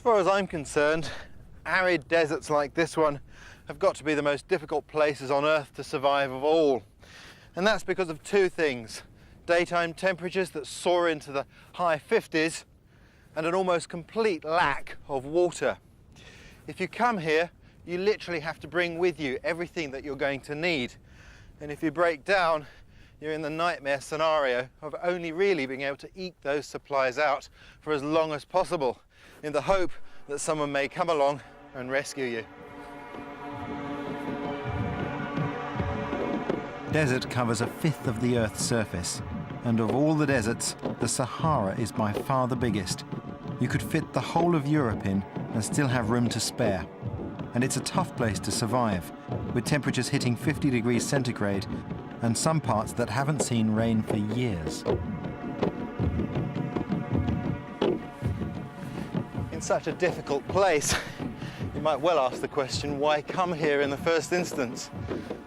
far as I'm concerned, arid deserts like this one have got to be the most difficult places on Earth to survive of all. And that's because of two things: daytime temperatures that soar into the high 50s and an almost complete lack of water. If you come here, you literally have to bring with you everything that you're going to need. And if you break down, you're in the nightmare scenario of only really being able to eke those supplies out for as long as possible, in the hope that someone may come along and rescue you. Desert covers a fifth of the Earth's surface, and of all the deserts, the Sahara is by far the biggest. You could fit the whole of Europe in and still have room to spare. And it's a tough place to survive, with temperatures hitting 50 degrees centigrade and some parts that haven't seen rain for years. In such a difficult place, you might well ask the question, why come here in the first instance?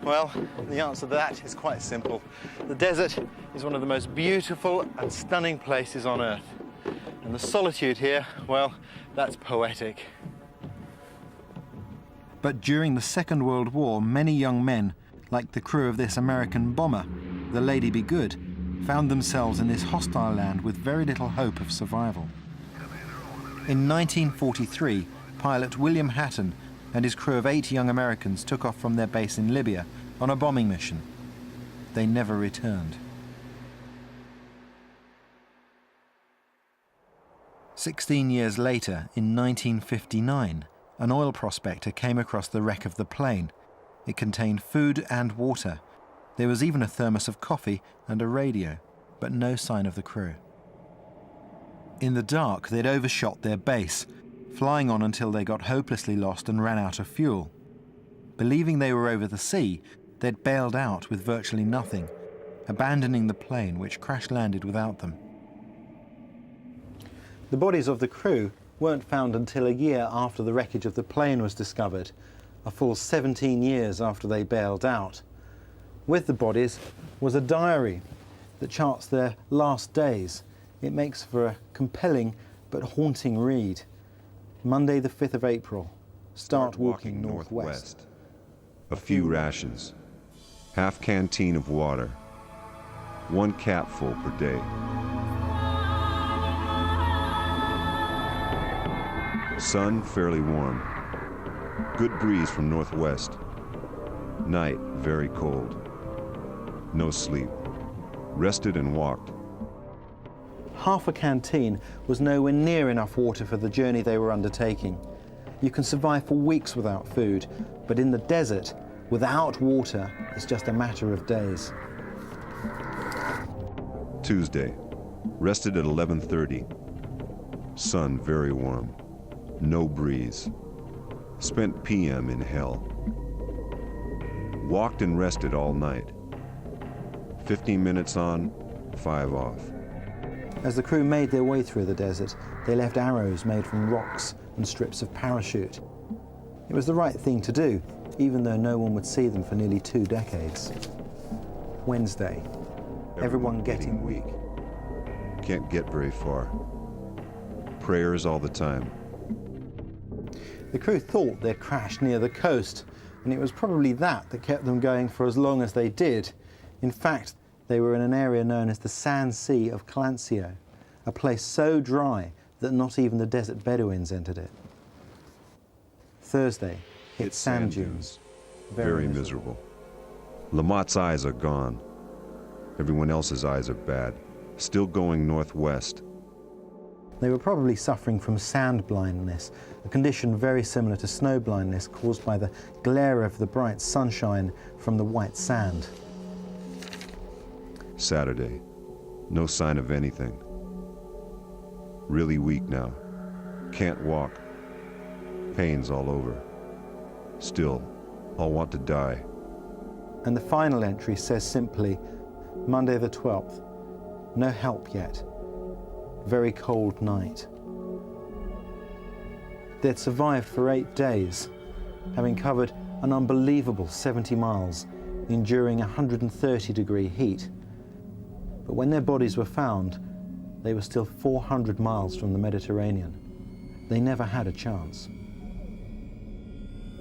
Well, the answer to that is quite simple. The desert is one of the most beautiful and stunning places on Earth. And the solitude here, well, that's poetic. But during the Second World War, many young men, like the crew of this American bomber, the Lady Be Good, found themselves in this hostile land with very little hope of survival. In 1943, pilot William Hatton and his crew of 8 young Americans took off from their base in Libya on a bombing mission. They never returned. 16 years later, in 1959, an oil prospector came across the wreck of the plane. It contained food and water. There was even a thermos of coffee and a radio, but no sign of the crew. In the dark, they'd overshot their base, flying on until they got hopelessly lost and ran out of fuel. Believing they were over the sea, they'd bailed out with virtually nothing, abandoning the plane, which crash-landed without them. The bodies of the crew weren't found until a year after the wreckage of the plane was discovered, a full 17 years after they bailed out. With the bodies was a diary that charts their last days. It makes for a compelling but haunting read. Monday the 5th of April. Start walking northwest. A few rations. Half canteen of water. 1 capful per day. Sun fairly warm. Good breeze from northwest. Night very cold. No sleep. Rested and walked. Half a canteen was nowhere near enough water for the journey they were undertaking. You can survive for weeks without food, but in the desert, without water, it's just a matter of days. Tuesday. Rested at 11:30. Sun very warm. No breeze. Spent PM in hell. Walked and rested all night. 15 minutes on, 5 off. As the crew made their way through the desert, they left arrows made from rocks and strips of parachute. It was the right thing to do, even though no one would see them for nearly 2 decades. Wednesday. Everyone getting weak. Can't get very far. Prayers all the time. The crew thought they'd crashed near the coast, and it was probably that kept them going for as long as they did. In fact, they were in an area known as the Sand Sea of Calancio, a place so dry that not even the desert Bedouins entered it. Thursday, hit sand dunes. Very miserable. Lamott's eyes are gone. Everyone else's eyes are bad. Still going northwest. They were probably suffering from sand blindness, a condition very similar to snow blindness caused by the glare of the bright sunshine from the white sand. Saturday. No sign of anything. Really weak now. Can't walk. Pains all over. Still, I'll want to die. And the final entry says simply, Monday the 12th. No help yet. Very cold night. They'd survived for 8 days, having covered an unbelievable 70 miles, enduring 130-degree heat. But when their bodies were found, they were still 400 miles from the Mediterranean. they never had a chance.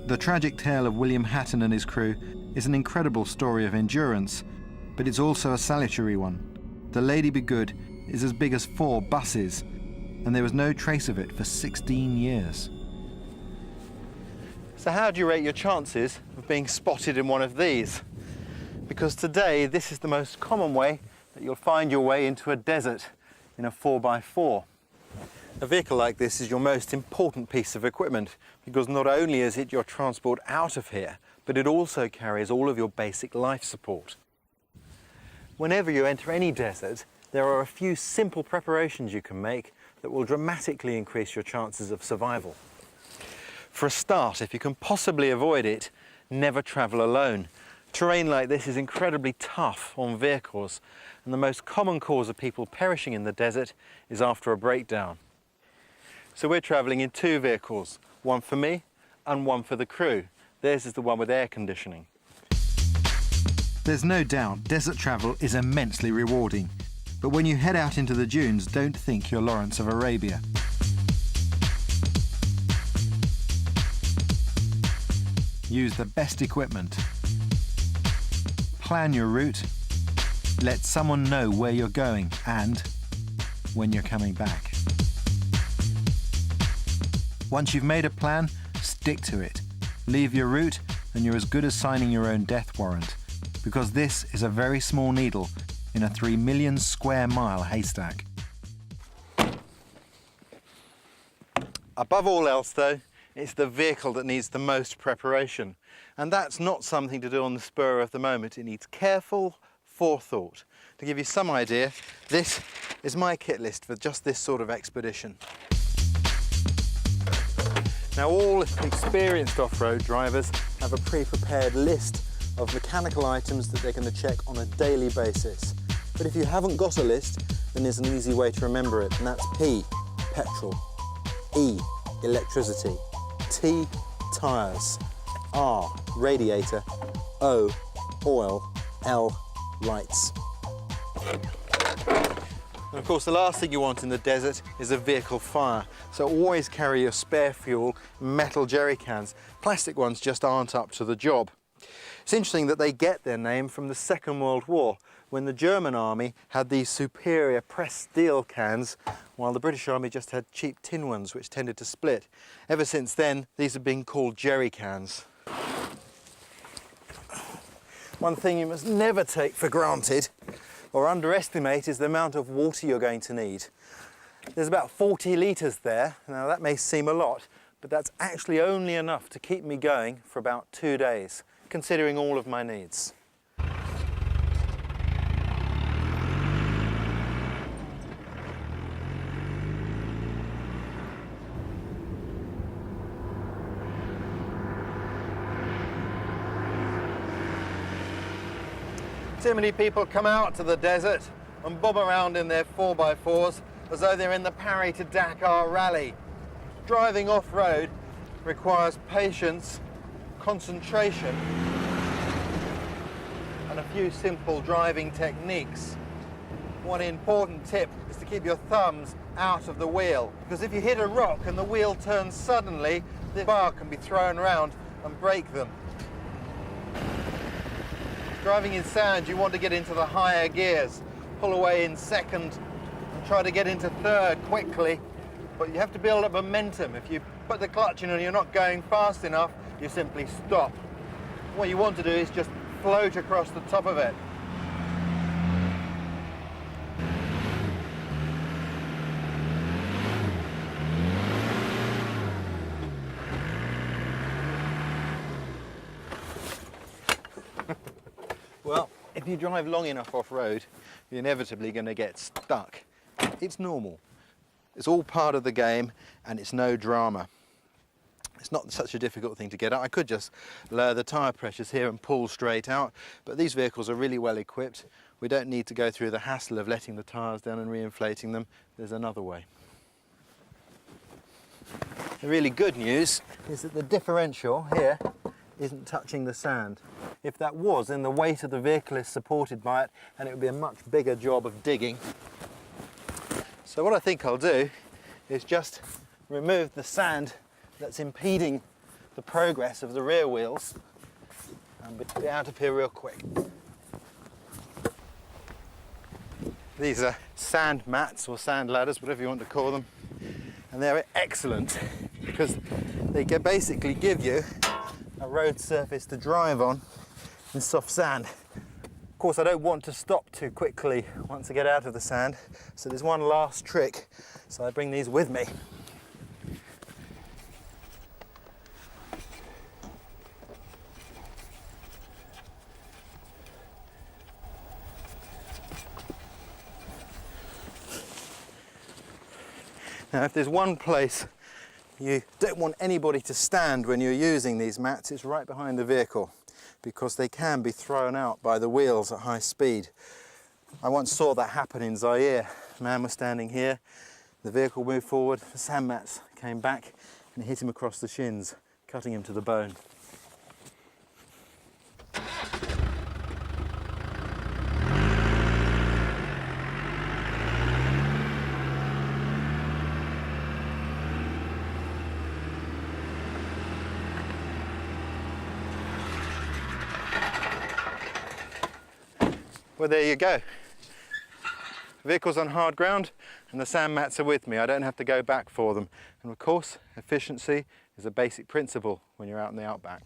The tragic tale of William Hatton and his crew is an incredible story of endurance, but it's also a salutary one. The Lady Be Good is as big as 4 buses, and there was no trace of it for 16 years. So how do you rate your chances of being spotted in one of these? Because today this is the most common way that you'll find your way into a desert in a 4x4. A vehicle like this is your most important piece of equipment because not only is it your transport out of here, but it also carries all of your basic life support. Whenever you enter any desert, there are a few simple preparations you can make that will dramatically increase your chances of survival. For a start, if you can possibly avoid it, never travel alone. Terrain like this is incredibly tough on vehicles, and the most common cause of people perishing in the desert is after a breakdown. So we're travelling in 2 vehicles, one for me and one for the crew. Theirs is the one with air conditioning. There's no doubt desert travel is immensely rewarding, but when you head out into the dunes, don't think you're Lawrence of Arabia. Use the best equipment. Plan your route. Let someone know where you're going and when you're coming back. Once you've made a plan, stick to it. Leave your route and you're as good as signing your own death warrant, because this is a very small needle in a 3 million square mile haystack. Above all else though, it's the vehicle that needs the most preparation. And that's not something to do on the spur of the moment. It needs careful forethought. To give you some idea, this is my kit list for just this sort of expedition. Now all experienced off-road drivers have a pre-prepared list of mechanical items that they're going to check on a daily basis. But if you haven't got a list, then there's an easy way to remember it, and that's P, petrol, E, electricity, T, tyres, R, radiator, O, oil, L, lights. And of course the last thing you want in the desert is a vehicle fire, so always carry your spare fuel in metal jerry cans. Plastic ones just aren't up to the job. It's interesting that they get their name from the Second World War, when the German army had these superior pressed steel cans, while the British army just had cheap tin ones which tended to split. Ever since then, these have been called jerry cans. One thing you must never take for granted or underestimate is the amount of water you're going to need. There's about 40 litres there. Now that may seem a lot, but that's actually only enough to keep me going for about 2 days, considering all of my needs. Too many people come out to the desert and bob around in their 4x4s as though they're in the Paris to Dakar rally. Driving off-road requires patience, concentration, and a few simple driving techniques. One important tip is to keep your thumbs out of the wheel, because if you hit a rock and the wheel turns suddenly, the bar can be thrown around and break them. Driving in sand, you want to get into the higher gears, pull away in second and try to get into third quickly, but you have to build up momentum. If you put the clutch in and you're not going fast enough, you simply stop. What you want to do is just float across the top of it. Well, if you drive long enough off-road, you're inevitably going to get stuck. It's normal. It's all part of the game, and it's no drama. It's not such a difficult thing to get out. I could just lower the tyre pressures here and pull straight out, but these vehicles are really well equipped. We don't need to go through the hassle of letting the tyres down and re-inflating them. There's another way. The really good news is that the differential here isn't touching the sand. If that was, then the weight of the vehicle is supported by it, and it would be a much bigger job of digging. So what I think I'll do is just remove the sand that's impeding the progress of the rear wheels and be out of here real quick. These are sand mats or sand ladders, whatever you want to call them, and they're excellent because they can basically give you a road surface to drive on in soft sand. Of course, I don't want to stop too quickly once I get out of the sand, so there's one last trick, so I bring these with me. Now, if there's one place you don't want anybody to stand when you're using these mats, it's right behind the vehicle, because they can be thrown out by the wheels at high speed. I once saw that happen in Zaire. A man was standing here, the vehicle moved forward, the sand mats came back and hit him across the shins, cutting him to the bone. Well, there you go. The vehicle's on hard ground and the sand mats are with me. I don't have to go back for them. And of course, efficiency is a basic principle when you're out in the outback.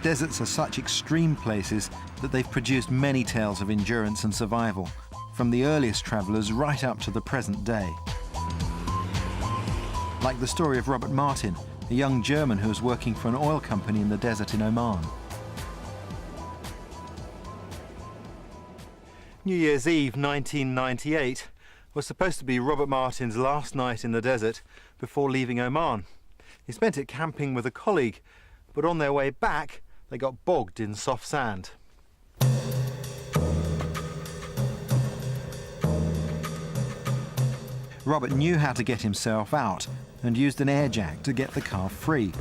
Deserts are such extreme places that they've produced many tales of endurance and survival, from the earliest travellers right up to the present day. Like the story of Robert Martin, a young German who was working for an oil company in the desert in Oman. New Year's Eve 1998 was supposed to be Robert Martin's last night in the desert before leaving Oman. He spent it camping with a colleague, but on their way back they got bogged in soft sand. Robert knew how to get himself out and used an air jack to get the car free.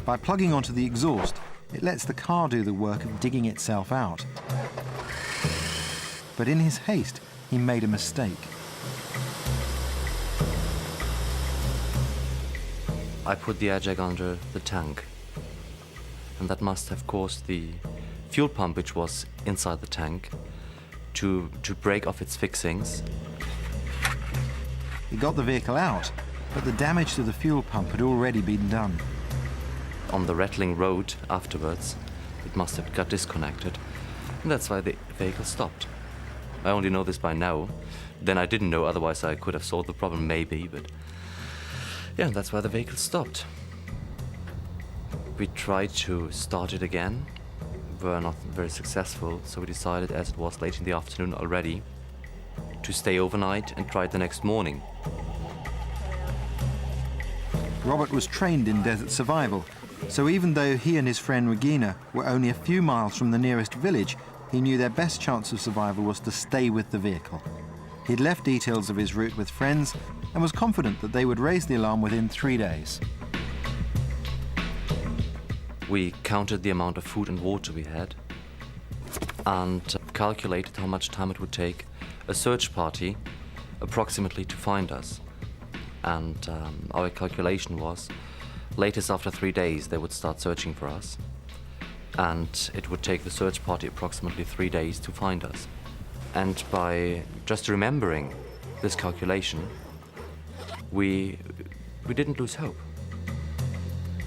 By plugging onto the exhaust, it lets the car do the work of digging itself out. But in his haste, he made a mistake. I put the air jack under the tank, and that must have caused the fuel pump, which was inside the tank, to break off its fixings. He got the vehicle out, but the damage to the fuel pump had already been done. On the rattling road afterwards, it must have got disconnected, and that's why the vehicle stopped. I only know this by now. Then I didn't know, otherwise I could have solved the problem maybe, but yeah, that's why the vehicle stopped. We tried to start it again, were not very successful, so we decided, as it was late in the afternoon already, to stay overnight and try it the next morning. Robert was trained in desert survival, so even though he and his friend Regina were only a few miles from the nearest village, he knew their best chance of survival was to stay with the vehicle. He'd left details of his route with friends and was confident that they would raise the alarm within 3 days. We counted the amount of food and water we had and calculated how much time it would take a search party approximately to find us. And our calculation was, latest after 3 days they would start searching for us, and it would take the search party approximately 3 days to find us. And by just remembering this calculation, we didn't lose hope.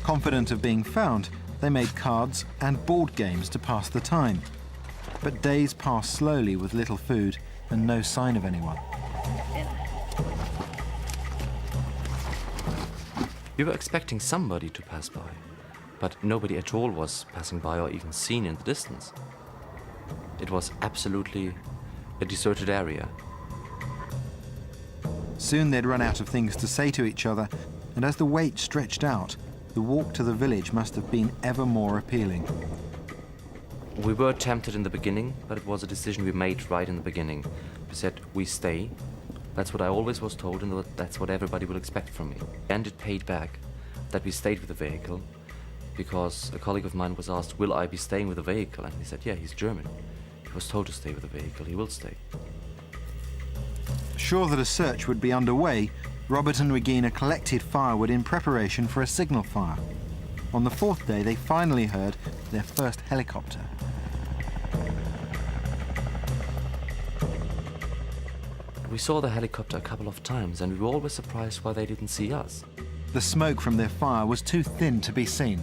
Confident of being found, they made cards and board games to pass the time. But days passed slowly with little food and no sign of anyone. We were expecting somebody to pass by, but nobody at all was passing by or even seen in the distance. It was absolutely a deserted area. Soon they'd run out of things to say to each other, and as the wait stretched out, the walk to the village must have been ever more appealing. We were tempted in the beginning, but it was a decision we made right in the beginning. We said, we stay. That's what I always was told, and that's what everybody will expect from me. And it paid back that we stayed with the vehicle, because a colleague of mine was asked, will I be staying with the vehicle? And he said, yeah, he's German. He was told to stay with the vehicle, he will stay. Sure that a search would be underway, Robert and Regina collected firewood in preparation for a signal fire. On the fourth day, they finally heard their first helicopter. We saw the helicopter a couple of times, and we were always surprised why they didn't see us. The smoke from their fire was too thin to be seen.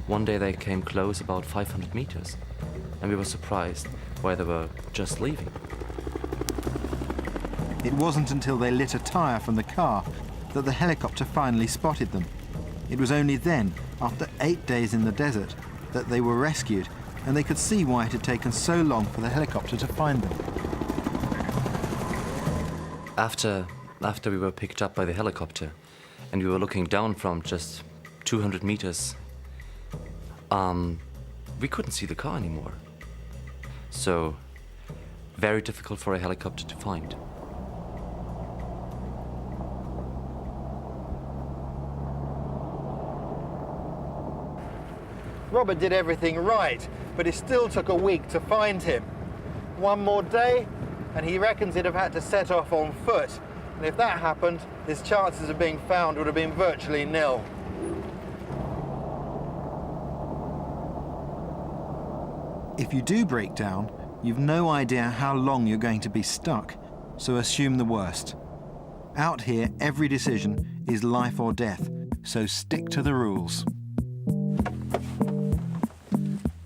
One day they came close, about 500 meters, and we were surprised why they were just leaving. It wasn't until they lit a tyre from the car that the helicopter finally spotted them. It was only then, after 8 days in the desert, that they were rescued, and they could see why it had taken so long for the helicopter to find them. After we were picked up by the helicopter, and we were looking down from just 200 meters, we couldn't see the car anymore. So, very difficult for a helicopter to find. Robert did everything right, but it still took a week to find him. One more day, and he reckons he'd have had to set off on foot. And if that happened, his chances of being found would have been virtually nil. If you do break down, you've no idea how long you're going to be stuck, so assume the worst. Out here, every decision is life or death, so stick to the rules.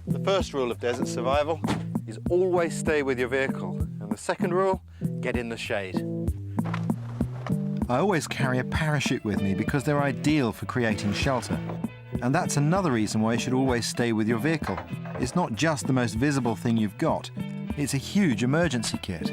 The first rule of desert survival is always stay with your vehicle. And the second rule, get in the shade. I always carry a parachute with me because they're ideal for creating shelter. And that's another reason why you should always stay with your vehicle. It's not just the most visible thing you've got, it's a huge emergency kit.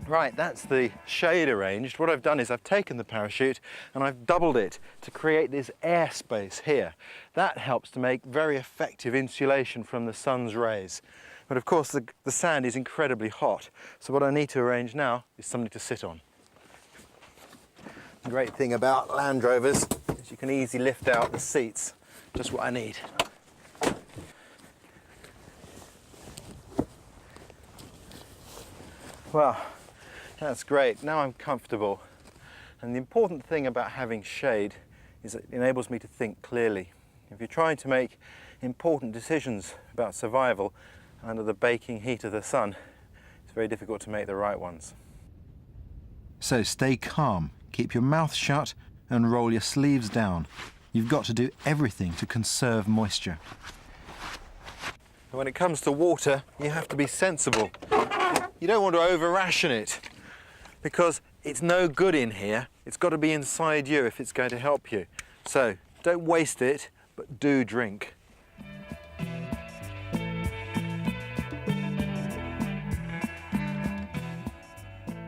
Right, that's the shade arranged. What I've done is I've taken the parachute and I've doubled it to create this airspace here. That helps to make very effective insulation from the sun's rays. But of course the sand is incredibly hot, so what I need to arrange now is something to sit on. The great thing about Land Rovers is you can easily lift out the seats, just what I need. Well, that's great. Now I'm comfortable. And the important thing about having shade is it enables me to think clearly. If you're trying to make important decisions about survival under the baking heat of the sun, it's very difficult to make the right ones. So stay calm, keep your mouth shut and roll your sleeves down. You've got to do everything to conserve moisture. And when it comes to water, you have to be sensible. You don't want to over-ration it, because it's no good in here. It's got to be inside you if it's going to help you. So don't waste it, but do drink.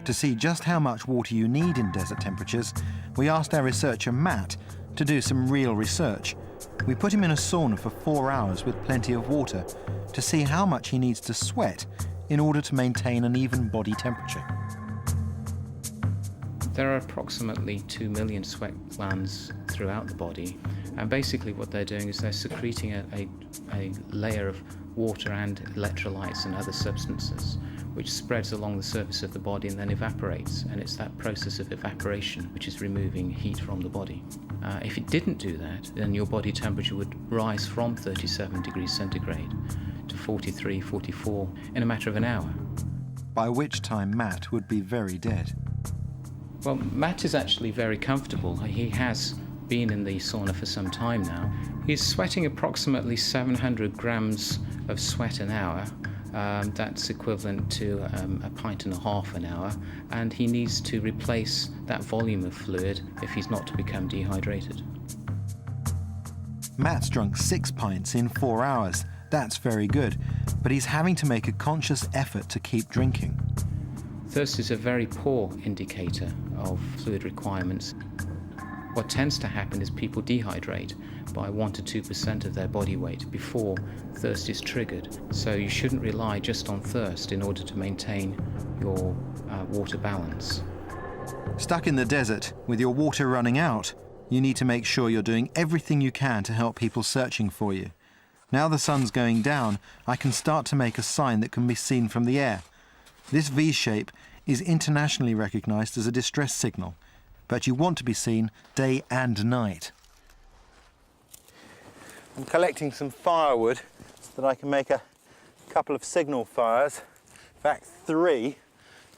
To see just how much water you need in desert temperatures, we asked our researcher Matt to do some real research. We put him in a sauna for 4 hours with plenty of water to see how much he needs to sweat in order to maintain an even body temperature. There are approximately 2 million sweat glands throughout the body, and basically what they're doing is they're secreting a layer of water and electrolytes and other substances, which spreads along the surface of the body and then evaporates, and it's that process of evaporation which is removing heat from the body. If it didn't do that, then your body temperature would rise from 37 degrees centigrade to 43, 44 in a matter of an hour. By which time Matt would be very dead. Well, Matt is actually very comfortable. He has been in the sauna for some time now. He's sweating approximately 700 grams of sweat an hour. That's equivalent to a pint and a half an hour, and he needs to replace that volume of fluid if he's not to become dehydrated. Matt's drunk 6 pints in 4 hours. That's very good, but he's having to make a conscious effort to keep drinking. Thirst is a very poor indicator of fluid requirements. what tends to happen is people dehydrate by 1 to 2% of their body weight before thirst is triggered. So you shouldn't rely just on thirst in order to maintain your water balance. Stuck in the desert with your water running out, you need to make sure you're doing everything you can to help people searching for you. Now the sun's going down, I can start to make a sign that can be seen from the air. This V shape is internationally recognized as a distress signal, but you want to be seen day and night. I'm collecting some firewood so that I can make a couple of signal fires, in fact 3,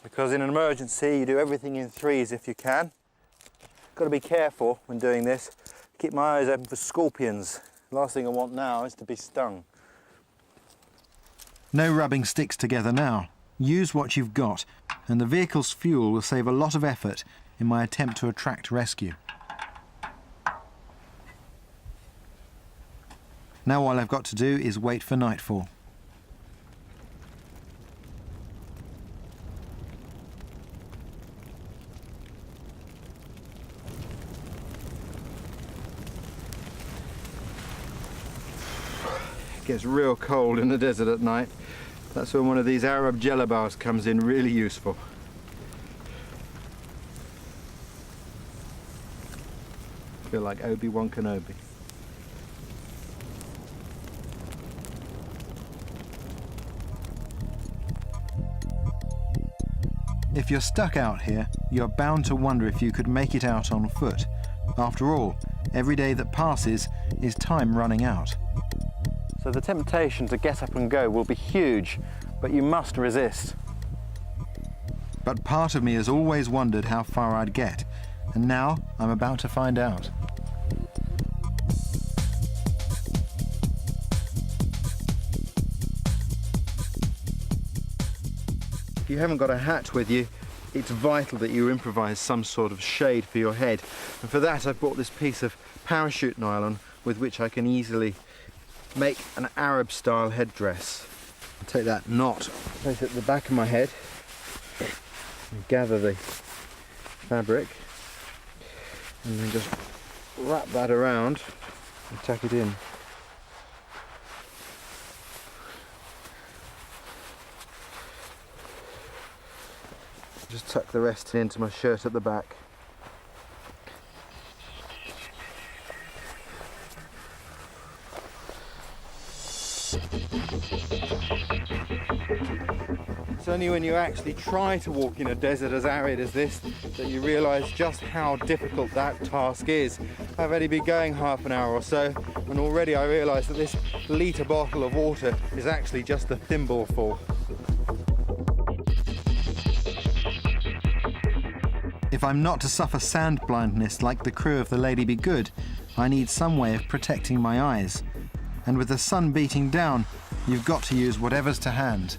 because in an emergency you do everything in 3s if you can. Got to be careful when doing this, keep my eyes open for scorpions. The last thing I want now is to be stung. No rubbing sticks together now. Use what you've got, and the vehicle's fuel will save a lot of effort in my attempt to attract rescue. Now all I've got to do is wait for nightfall. It gets real cold in the desert at night. That's when one of these Arab jello bars comes in really useful. I feel like Obi-Wan Kenobi. If you're stuck out here, you're bound to wonder if you could make it out on foot. After all, every day that passes is time running out. So the temptation to get up and go will be huge, but you must resist. But part of me has always wondered how far I'd get, and now I'm about to find out. If you haven't got a hat with you, it's vital that you improvise some sort of shade for your head. And for that I've brought this piece of parachute nylon with which I can easily make an Arab-style headdress. I'll take that knot, place it at the back of my head, and gather the fabric, and then just wrap that around and tuck it in. Just tuck the rest into my shirt at the back. It's only when you actually try to walk in a desert as arid as this that you realise just how difficult that task is. I've only been going half an hour or so, and already I realise that this litre bottle of water is actually just a thimbleful. If I'm not to suffer sand blindness like the crew of the Lady Be Good, I need some way of protecting my eyes. And with the sun beating down, you've got to use whatever's to hand.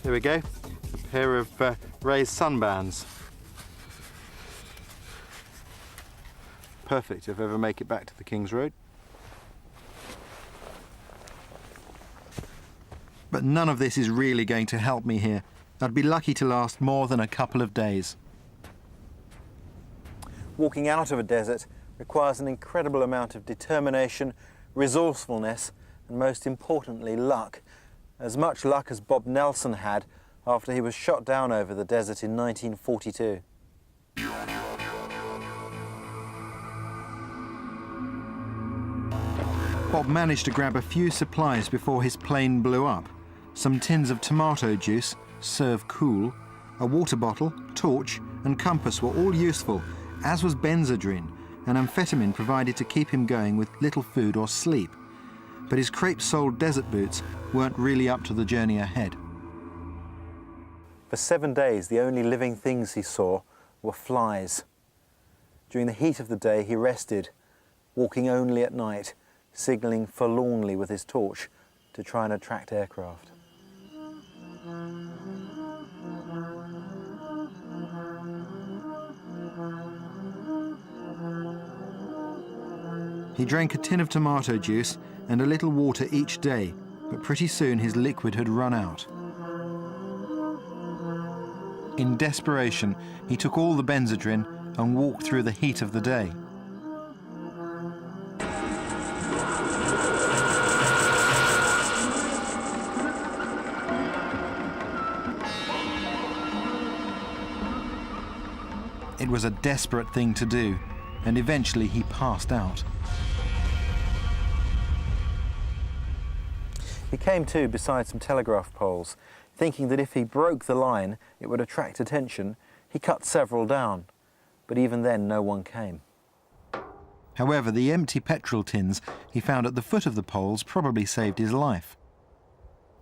Here we go, a pair of raised sunbands. Perfect if I ever make it back to the King's Road. But none of this is really going to help me here. I'd be lucky to last more than a couple of days. Walking out of a desert requires an incredible amount of determination, resourcefulness, and most importantly, luck. As much luck as Bob Nelson had after he was shot down over the desert in 1942. Bob managed to grab a few supplies before his plane blew up. Some tins of tomato juice, serve cool, a water bottle, torch and compass were all useful, as was Benzedrine, an amphetamine provided to keep him going with little food or sleep. But his crepe-soled desert boots weren't really up to the journey ahead. For 7 days, the only living things he saw were flies. During the heat of the day, he rested, walking only at night, signalling forlornly with his torch to try and attract aircraft. He drank a tin of tomato juice and a little water each day, but pretty soon his liquid had run out. In desperation, he took all the Benzedrine and walked through the heat of the day. It was a desperate thing to do, and eventually he passed out. He came to beside some telegraph poles, thinking that if he broke the line, it would attract attention. He cut several down, but even then no one came. However, the empty petrol tins he found at the foot of the poles probably saved his life.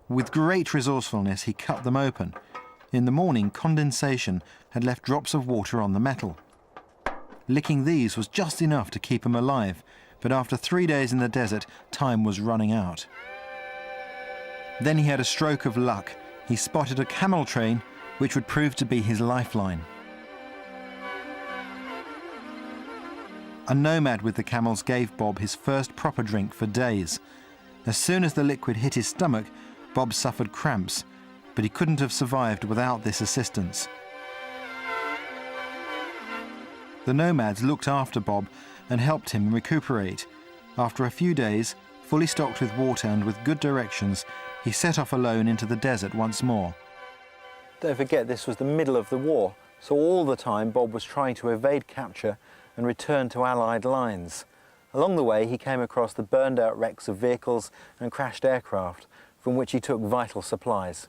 With great resourcefulness, he cut them open. In the morning, condensation had left drops of water on the metal. Licking these was just enough to keep him alive, but after 3 days in the desert, time was running out. Then he had a stroke of luck. He spotted a camel train, which would prove to be his lifeline. A nomad with the camels gave Bob his first proper drink for days. As soon as the liquid hit his stomach, Bob suffered cramps, but he couldn't have survived without this assistance. The nomads looked after Bob and helped him recuperate. After a few days, fully stocked with water and with good directions, he set off alone into the desert once more. Don't forget, this was the middle of the war, so all the time Bob was trying to evade capture and return to Allied lines. Along the way, he came across the burned-out wrecks of vehicles and crashed aircraft, from which he took vital supplies.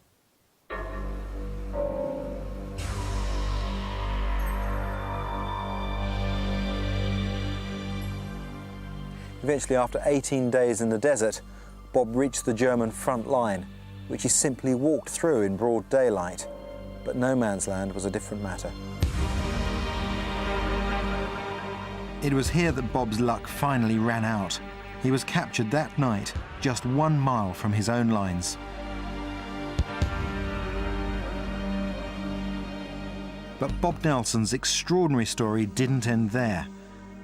Eventually, after 18 days in the desert, Bob reached the German front line, which he simply walked through in broad daylight. But no man's land was a different matter. It was here that Bob's luck finally ran out. He was captured that night, just 1 mile from his own lines. But Bob Nelson's extraordinary story didn't end there.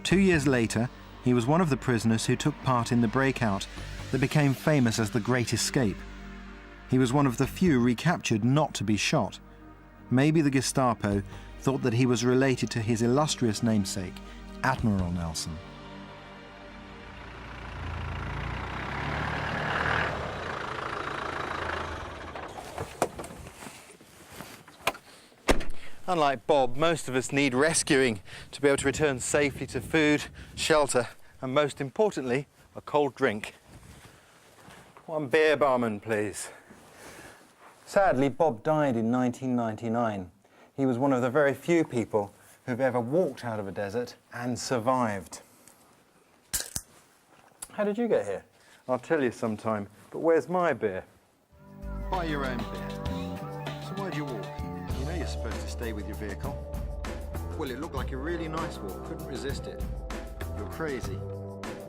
2 years later, he was one of the prisoners who took part in the breakout that became famous as the Great Escape. He was one of the few recaptured not to be shot. Maybe the Gestapo thought that he was related to his illustrious namesake, Admiral Nelson. Unlike Bob, most of us need rescuing to be able to return safely to food, shelter, and most importantly, a cold drink. 1 beer, barman, please. Sadly, Bob died in 1999. He was one of the very few people who've ever walked out of a desert and survived. How did you get here? I'll tell you sometime, but where's my beer? Buy your own beer. So why'd you walk? You know you're supposed to stay with your vehicle. Well, it looked like a really nice walk. Couldn't resist it. You're crazy.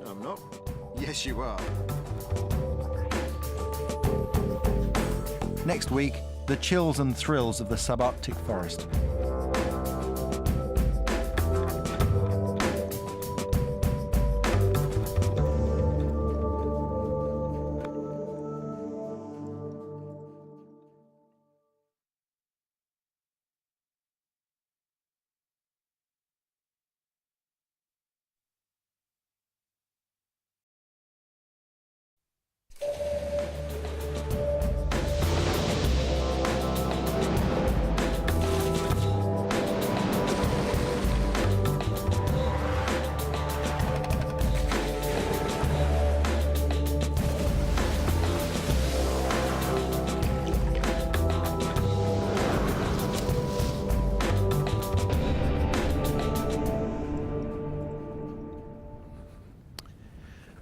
No, I'm not. Yes, you are. Next week, the chills and thrills of the subarctic forest.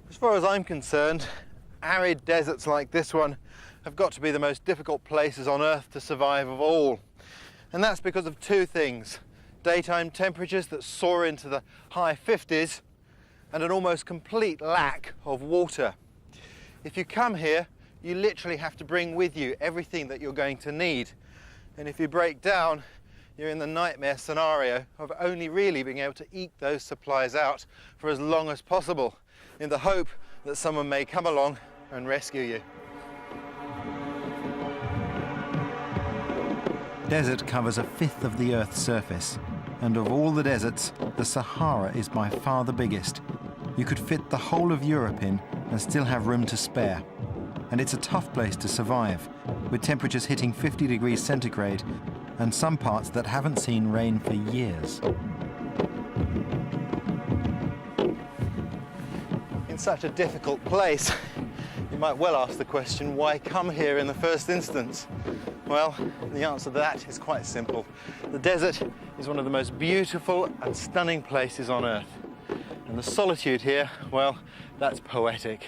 As far as I'm concerned, arid deserts like this one have got to be the most difficult places on Earth to survive of all. And that's because of 2 things: daytime temperatures that soar into the high 50s and an almost complete lack of water. If you come here, you literally have to bring with you everything that you're going to need. And if you break down, you're in the nightmare scenario of only really being able to eke those supplies out for as long as possible. in the hope that someone may come along and rescue you. Desert covers a fifth of the Earth's surface, and of all the deserts, the Sahara is by far the biggest. You could fit the whole of Europe in and still have room to spare. And it's a tough place to survive, with temperatures hitting 50 degrees centigrade and some parts that haven't seen rain for years. In such a difficult place, you might well ask the question, why come here in the first instance? Well, the answer to that is quite simple. The desert is one of the most beautiful and stunning places on Earth. And the solitude here, well, that's poetic.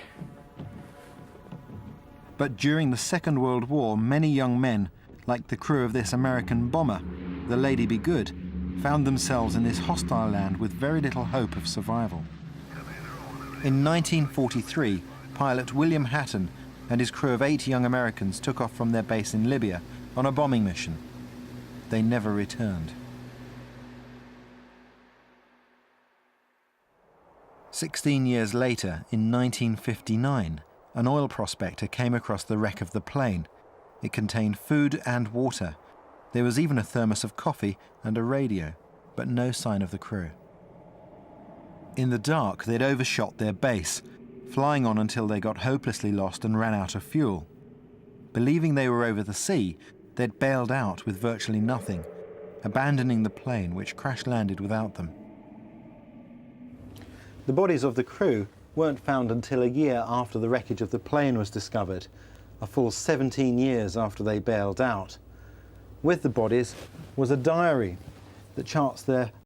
But during the Second World War, many young men, like the crew of this American bomber, the Lady Be Good, found themselves in this hostile land with very little hope of survival. In 1943, pilot William Hatton and his crew of 8 young Americans took off from their base in Libya on a bombing mission. They never returned. 16 years later, in 1959, an oil prospector came across the wreck of the plane. It contained food and water. There was even a thermos of coffee and a radio, but no sign of the crew. In the dark, they'd overshot their base, flying on until they got hopelessly lost and ran out of fuel. Believing they were over the sea, they'd bailed out with virtually nothing, abandoning the plane, which crash-landed without them. The bodies of the crew weren't found until a year after the wreckage of the plane was discovered, a full 17 years after they bailed out. With the bodies was a diary that charts their